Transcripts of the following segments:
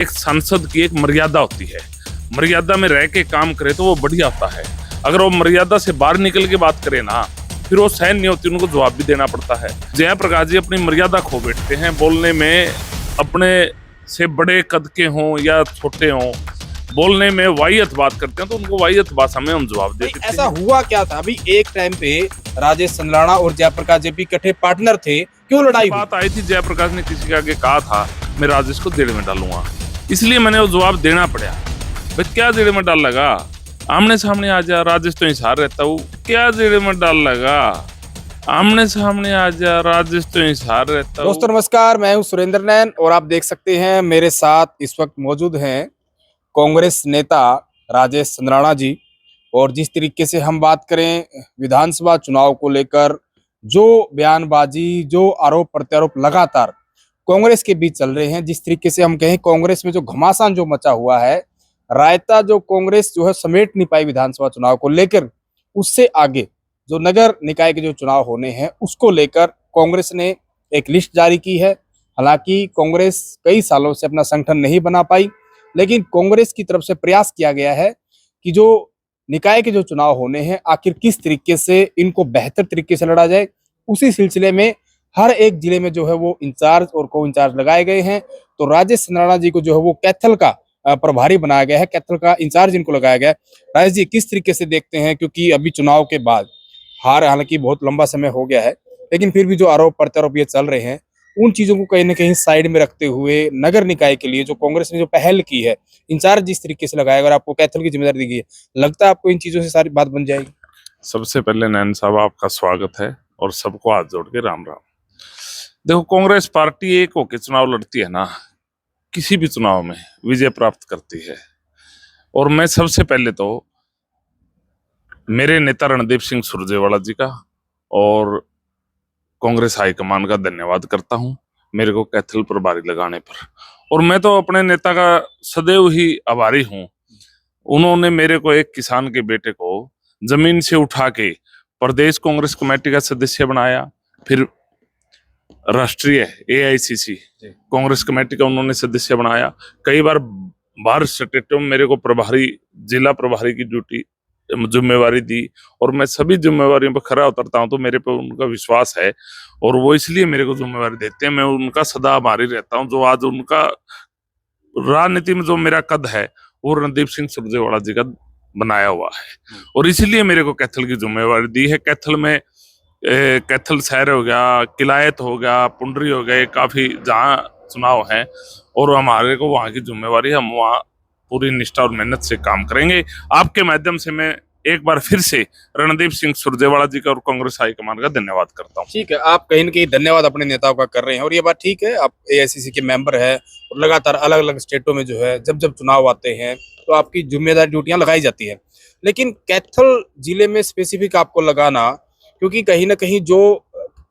एक सांसद की एक मर्यादा होती है, मर्यादा में रह के काम करे तो वो बढ़िया होता है। अगर वो मर्यादा से बाहर निकल के बात करे ना, फिर वो सहन नहीं होती, उनको जवाब भी देना पड़ता है। जयप्रकाश जी अपनी मर्यादा खो बैठते हैं बोलने में, अपने से बड़े कद के हों या छोटे हों, बोलने में वाहियत बात करते हैं तो उनको वाहियत भाषा में हम जवाब दे देते हैं। ऐसा हुआ क्या था? अभी एक टाइम पे राजेश संदलाना और जयप्रकाश जेपी इकट्ठे पार्टनर थे, क्यों लड़ाई हुई? बात आई थी, जयप्रकाश ने किसी के आगे कहा था मैं राजेश को जेल में डालूंगा, इसलिए मैंने वो जवाब देना पड़ा। भाई क्या जेल में डाल लगा, आमने सामने आ जा, राजेश तो हिसार रहता हूँ, क्या जेल में डाल लगा, आमने सामने आ जा, राजेश तो हिसार रहता हूँ। दोस्तों नमस्कार, मैं हूं सुरेंद्र नैन और आप देख सकते हैं मेरे साथ इस वक्त मौजूद हैं कांग्रेस नेता राजेश संदलाना जी। और जिस तरीके से हम बात करें विधानसभा चुनाव को लेकर, जो बयानबाजी, जो आरोप प्रत्यारोप लगातार कांग्रेस के बीच चल रहे हैं, जिस तरीके से हम कहें कांग्रेस में जो घमासान जो मचा हुआ है, रायता जो कांग्रेस जो है समेट नहीं पाई विधानसभा चुनाव को लेकर, उससे आगे जो नगर निकाय के जो चुनाव होने हैं उसको लेकर कांग्रेस ने एक लिस्ट जारी की है। हालांकि कांग्रेस कई सालों से अपना संगठन नहीं बना पाई, लेकिन कांग्रेस की तरफ से प्रयास किया गया है कि जो निकाय के जो चुनाव होने हैं आखिर किस तरीके से इनको बेहतर तरीके से लड़ा जाए। उसी सिलसिले में हर एक जिले में जो है वो इंचार्ज और को इंचार्ज लगाए गए हैं। तो राजेश संदलाना जी को जो है वो कैथल का प्रभारी बनाया गया है, कैथल का इंचार्ज इनको लगाया गया है। राजेश जी किस तरीके से देखते हैं, क्योंकि अभी चुनाव के बाद हार हालांकि बहुत लंबा समय हो गया है, लेकिन फिर भी जो आरोप प्रत्यारोप ये चल रहे हैं उन चीजों को कहीं ना कहीं साइड में रखते हुए नगर निकाय के लिए जो कांग्रेस ने जो पहल की है, इंचार्ज जिस तरीके से लगाया और आपको कैथल की जिम्मेदारी दी गई है, लगता है आपको इन चीजों से सारी बात बन जाएगी? सबसे पहले नैन साहब आपका स्वागत है और सबको हाथ जोड़ के राम राम। देखो, कांग्रेस पार्टी एक होके चुनाव लड़ती है ना, किसी भी चुनाव में विजय प्राप्त करती है। और मैं सबसे पहले तो मेरे नेता रणदीप सिंह सुरजेवाला जी का और कांग्रेस हाईकमान का धन्यवाद करता हूं मेरे को कैथल प्रभारी लगाने पर। और मैं तो अपने नेता का सदैव ही आभारी हूं। उन्होंने मेरे को एक किसान के बेटे को जमीन से उठा के प्रदेश कांग्रेस कमेटी का सदस्य बनाया, फिर राष्ट्रीय AICC कांग्रेस कमेटी का उन्होंने सदस्य बनाया। कई बार बाहर स्टेटों में मेरे को प्रभारी, जिला प्रभारी की ड्यूटी जिम्मेवारी दी और मैं सभी जिम्मेवारियों पर खरा उतरता हूं, तो मेरे पे उनका विश्वास है और वो इसलिए मेरे को जिम्मेवारी देते हैं। मैं उनका सदा आभारी रहता हूं। जो आज उनका राजनीति में जो मेरा कद है वो रणदीप सिंह सुरजेवाला जी का बनाया हुआ है और इसीलिए मेरे को कैथल की जिम्मेवारी दी है। कैथल में कैथल शहर हो गया, किलायत हो गया, पुंडरी हो गए, काफी जहाँ चुनाव है और हमारे को वहाँ की जिम्मेवारी, हम वहाँ पूरी निष्ठा और मेहनत से काम करेंगे। आपके माध्यम से मैं एक बार फिर से रणदीप सिंह सुरजेवाला जी का और कांग्रेस हाईकमान का धन्यवाद करता हूँ। ठीक है, आप कहीं ना कहीं धन्यवाद अपने नेताओं का कर रहे हैं और ये बात ठीक है, आप AICC के मेंबर है और लगातार अलग अलग स्टेटों में जो है जब जब चुनाव आते हैं तो आपकी जिम्मेदारी ड्यूटियां लगाई जाती है। लेकिन कैथल जिले में स्पेसिफिक आपको लगाना, क्योंकि कहीं ना कहीं जो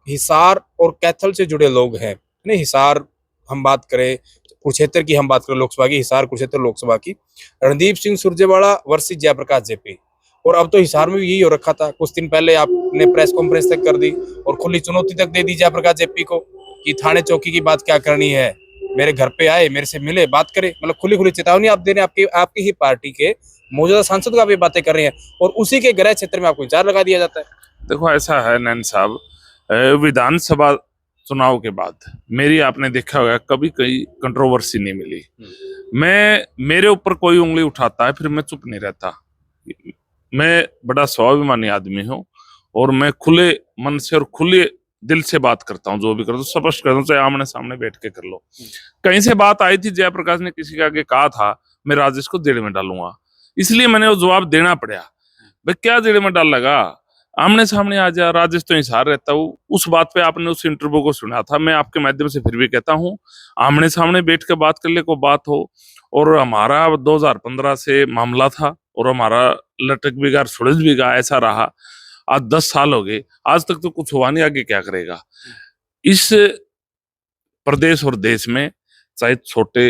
हिसार और कैथल से जुड़े लोग हैं, नहीं हिसार हम बात करें, कुरुक्षेत्र की हम बात करें लोकसभा की, हिसार कुरुक्षेत्र लोकसभा की, रणदीप सिंह सुरजेवाला वर्सेस जयप्रकाश जेपी। और अब तो हिसार में भी यही हो रखा था। कुछ दिन पहले आपने प्रेस कॉन्फ्रेंस तक कर दी और खुली चुनौती तक दे दी जयप्रकाश जेपी को कि थाने चौकी की बात क्या करनी है, मेरे घर पे आए, मेरे से मिले, बात करे। मतलब खुली खुली चेतावनी आप दे रहे हैं, आपकी ही पार्टी के मौजूदा सांसद को आप ये बातें कर रहे हैं और उसी के गृह क्षेत्र में आपको इंचार्ज लगा दिया जाता है। देखो, ऐसा है नैन साहब, विधानसभा चुनाव के बाद मेरी, आपने देखा होगा, कभी कोई कंट्रोवर्सी नहीं मिली। मैं, मेरे ऊपर कोई उंगली उठाता है फिर मैं चुप नहीं रहता। मैं बड़ा स्वाभिमानी आदमी हूँ और मैं खुले मन से और खुले दिल से बात करता हूँ। जो भी करता हूँ स्पष्ट करता हूँ, चाहे आमने सामने बैठ के कर लो। कहीं से बात आई थी, जयप्रकाश ने किसी के आगे कहा था मैं राजेश को जेल में डालूंगा, इसलिए मैंने वो जवाब देना पड़ा। भाई क्या जेल में डाल लगा, आमने सामने आ जा, राजेश तो हिसार रहता हूँ। उस बात पे आपने उस इंटरव्यू को सुना था। मैं आपके माध्यम से फिर भी कहता हूँ, आमने सामने बैठ के बात कर ले, को बात हो। और हमारा 2015 से मामला था और हमारा लटक भी गया, सुलझ भी गया, ऐसा रहा। आज 10 साल हो गए, आज तक तो कुछ हुआ नहीं, आगे क्या करेगा। इस प्रदेश और देश में चाहे छोटे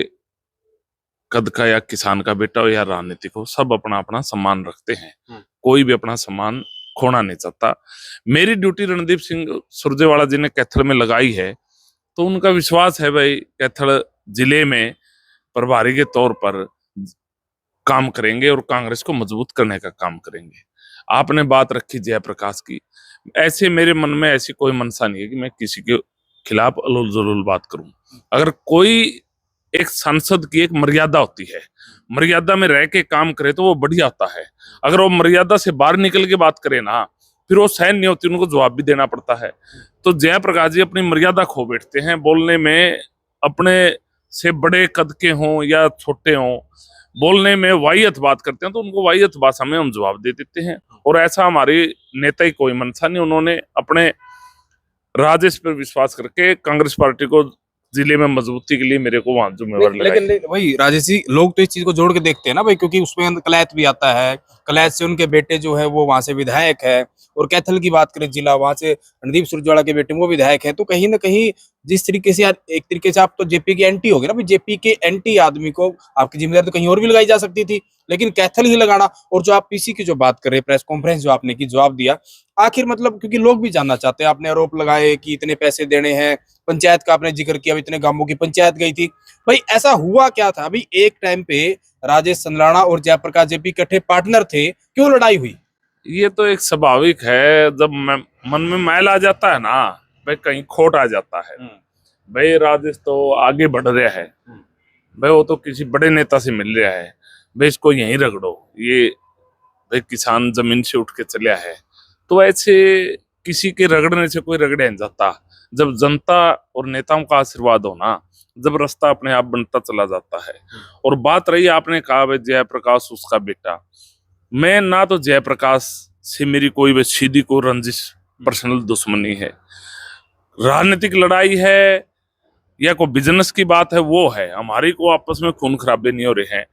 कद का या किसान का बेटा हो या राजनीतिक हो, सब अपना अपना सम्मान रखते हैं। कोई भी अपना सम्मान खोना नहीं चाहता। मेरी ड्यूटी रणदीप सिंह सुरजेवाला जी ने कैथल में लगाई है, तो उनका विश्वास है भाई कैथल जिले में प्रभारी के तौर पर काम करेंगे और कांग्रेस को मजबूत करने का काम करेंगे। आपने बात रखी जयप्रकाश की, ऐसे मेरे मन में ऐसी कोई मनसा नहीं है कि मैं किसी के खिलाफ अलोल जलोल बात करूं। अगर कोई एक सांसद की एक मर्यादा होती है, मर्यादा में रह के काम करे तो वो बढ़िया होता है। अगर वो मर्यादा से बाहर निकल के बात करे ना, फिर वो सहन नहीं होती, उनको जवाब भी देना पड़ता है। तो जयप्रकाश जी अपनी मर्यादा खो बैठते हैं बोलने में, अपने से बड़े कद के हों या छोटे हों, बोलने में वाहियत बात करते हैं तो उनको वाहियत भाषा में हम जवाब दे देते हैं। और ऐसा हमारे नेता ही कोई मनसा नहीं, उन्होंने अपने राजेश पर विश्वास करके कांग्रेस पार्टी को जिले में मजबूती के लिए मेरे को वहां जिम्मेवार लगाई। लेकिन वही राजेश जी, लोग तो इस चीज को जोड़ के देखते हैं ना भाई, क्योंकि उसमें कलैत भी आता है। कलैत से उनके बेटे जो है वो वहां से विधायक है, और कैथल की बात करें जिला, वहां से रणदीप सुरजेवाला के बेटे वो विधायक है। तो कहीं ना कहीं जिस तरीके से यार, एक तरीके से आप तो जेपी के एंटी हो गए ना भाई। जेपी के एंटी आदमी को आपकी जिम्मेदारी तो कहीं और भी लगाई जा सकती थी, लेकिन कैथल ही लगाना। और जो आप पीसी की जो बात कर रहे, प्रेस कॉन्फ्रेंस जो आपने की, जवाब दिया आखिर, मतलब क्योंकि लोग भी जानना चाहते हैं। आपने आरोप लगाए कि इतने पैसे देने हैं, पंचायत का आपने जिक्र किया, इतने गांवों की पंचायत गई थी। भाई ऐसा हुआ क्या था? अभी एक टाइम पे राजेश संदलाना और जयप्रकाश जेपी इकट्ठे पार्टनर थे, क्यों लड़ाई हुई? ये तो एक स्वाभाविक है, जब मन में मैल आ जाता है ना भाई, कहीं खोट आ जाता है। भाई राजेश तो आगे बढ़ रहा है भाई, वो तो किसी बड़े नेता से मिल रहा है भाई, इसको यहीं रगड़ो, ये भाई किसान जमीन से उठ के चलिया है। तो ऐसे किसी के रगड़ने से कोई रगड़े नहीं जाता। जब जनता और नेताओं का आशीर्वाद हो ना, जब रास्ता अपने आप बनता चला जाता है। और बात रही आपने कहा भाई जयप्रकाश उसका बेटा, मैं ना तो जयप्रकाश से मेरी कोई भी सीधी को रंजिश पर्सनल दुश्मनी है, राजनीतिक लड़ाई है या कोई बिजनेस की बात है, वो है हमारी को आपस में खून खराबे नहीं हो रहे हैं।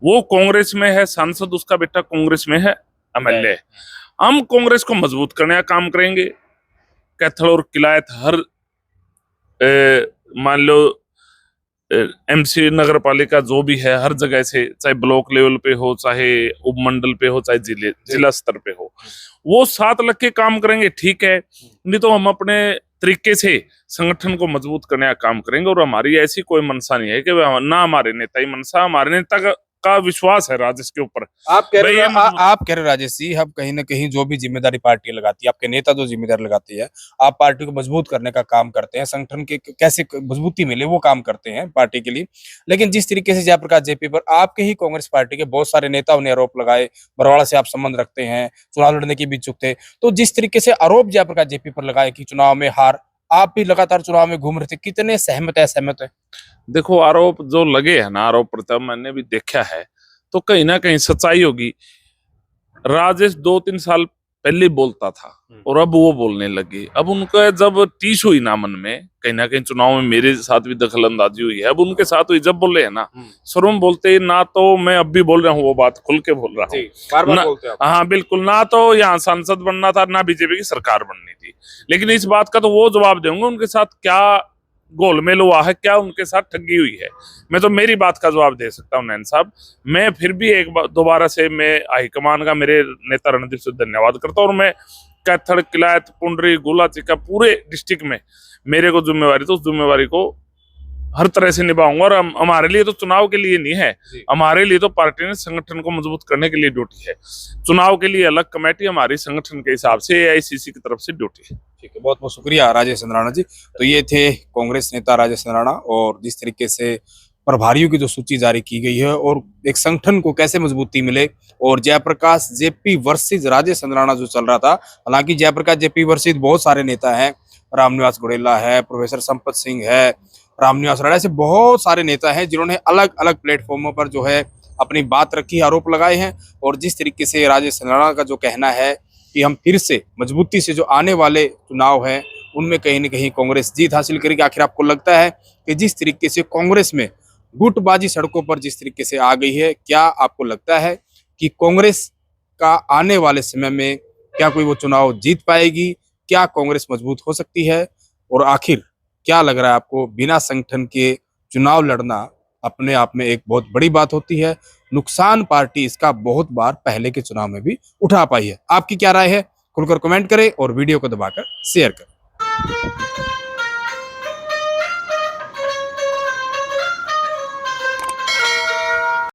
वो कांग्रेस में है सांसद, उसका बेटा कांग्रेस में है एमएलए। हम कांग्रेस को मजबूत करने का काम करेंगे। कैथल और किलायत हर मान लो एमसी नगर पालिका जो भी है, हर जगह से, चाहे ब्लॉक लेवल पे हो, चाहे उपमंडल पे हो, चाहे जिला स्तर पे हो, वो साथ लग के काम करेंगे, ठीक है। नहीं तो हम अपने तरीके से संगठन को मजबूत करने का काम करेंगे। और हमारी ऐसी कोई मनसा नहीं है कि ना हमारे नेता ही मनसा, हमारे नेता का विश्वास है राजेश के ऊपर। आप कह रहे आप कह रहे राजेश जी, हम कहीं ना कहीं जो भी जिम्मेदारी पार्टी लगाती है, आपके नेता जो जिम्मेदारी लगाती है, आप पार्टी को मजबूत करने का काम करते हैं, संगठन के कैसे मजबूती मिले वो काम करते हैं पार्टी के लिए। लेकिन जिस तरीके से जयप्रकाश जेपी पर आपके ही कांग्रेस पार्टी के बहुत सारे नेताओं ने आरोप लगाए, बरवाड़ा से आप संबंध रखते हैं, चुनाव लड़ने के भी इच्छुक थे, तो जिस तरीके से आरोप जयप्रकाश जेपी पर लगाए कि चुनाव में हार, आप भी लगातार चुनाव में घूम रहे थे, कितने सहमत है? सहमत है? देखो आरोप जो लगे है ना, आरोप प्रत्यारोप मैंने भी देखा है, तो कहीं ना कहीं सच्चाई होगी। राजेश 2-3 साल पहले बोलता था और अब वो बोलने लगे। अब उनका जब टीस हुई ना मन में, कहीं ना कहीं चुनाव में मेरे साथ भी दखल अंदाजी हुई है, अब उनके साथ हुई, जब बोले है ना शुरू में बोलते ना, तो मैं अब भी बोल रहा हूँ, वो बात खुल के बोल रहा हूँ, बार-बार बोलते हैं आप। हाँ बिल्कुल, ना तो यहाँ सांसद बनना था, ना बीजेपी की सरकार बननी थी। लेकिन इस बात का तो वो जवाब देंगे उनके साथ क्या गोलमेल हुआ है, क्या उनके साथ ठगी हुई है। मैं तो मेरी बात का जवाब दे सकता हूँ नैन साहब। मैं फिर भी एक बार दोबारा से मैं हाईकमान का, मेरे नेता रणदीप से धन्यवाद करता हूँ। और मैं कैथल, किलायत, पुंडरी, गोला चिका पूरे डिस्ट्रिक्ट में मेरे को जिम्मेवारी, तो उस जिम्मेवारी को हर तरह से निभाऊंगा। और हमारे लिए तो चुनाव के लिए नहीं है, हमारे लिए तो पार्टी ने संगठन को मजबूत करने के लिए ड्यूटी है। चुनाव के लिए अलग कमेटी, हमारी संगठन के हिसाब से एआईसीसी की तरफ से ड्यूटी है। ठीक है, बहुत बहुत शुक्रिया राजेश संदलाना जी। तो ये थे कांग्रेस नेता राजेश संदलाना, और जिस तरीके से प्रभारियों की जो सूची जारी की गई है और एक संगठन को कैसे मजबूती मिले, और जयप्रकाश जेपी वर्सेस राजेश संदलाना जो चल रहा था। हालांकि जयप्रकाश जेपी वर्सेस बहुत सारे नेता हैं, रामनिवास गुड़ेला है, प्रोफेसर संपत सिंह है, रामनिवास राणा, ऐसे बहुत सारे नेता हैं जिन्होंने अलग अलग प्लेटफॉर्मों पर जो है अपनी बात रखी, आरोप लगाए हैं। और जिस तरीके से राजेश संदलाना का जो कहना है कि हम फिर से मजबूती से जो आने वाले चुनाव हैं उनमें कहीं ना कहीं कांग्रेस जीत हासिल करेगी। आखिर आपको लगता है कि जिस तरीके से कांग्रेस में गुटबाजी सड़कों पर जिस तरीके से आ गई है, क्या आपको लगता है कि कांग्रेस का आने वाले समय में क्या कोई वो चुनाव जीत पाएगी? क्या कांग्रेस मजबूत हो सकती है? और आखिर क्या लग रहा है आपको, बिना संगठन के चुनाव लड़ना अपने आप में एक बहुत बड़ी बात होती है, नुकसान पार्टी इसका बहुत बार पहले के चुनाव में भी उठा पाई है। आपकी क्या राय है? खुलकर कमेंट करें और वीडियो को दबाकर शेयर करें।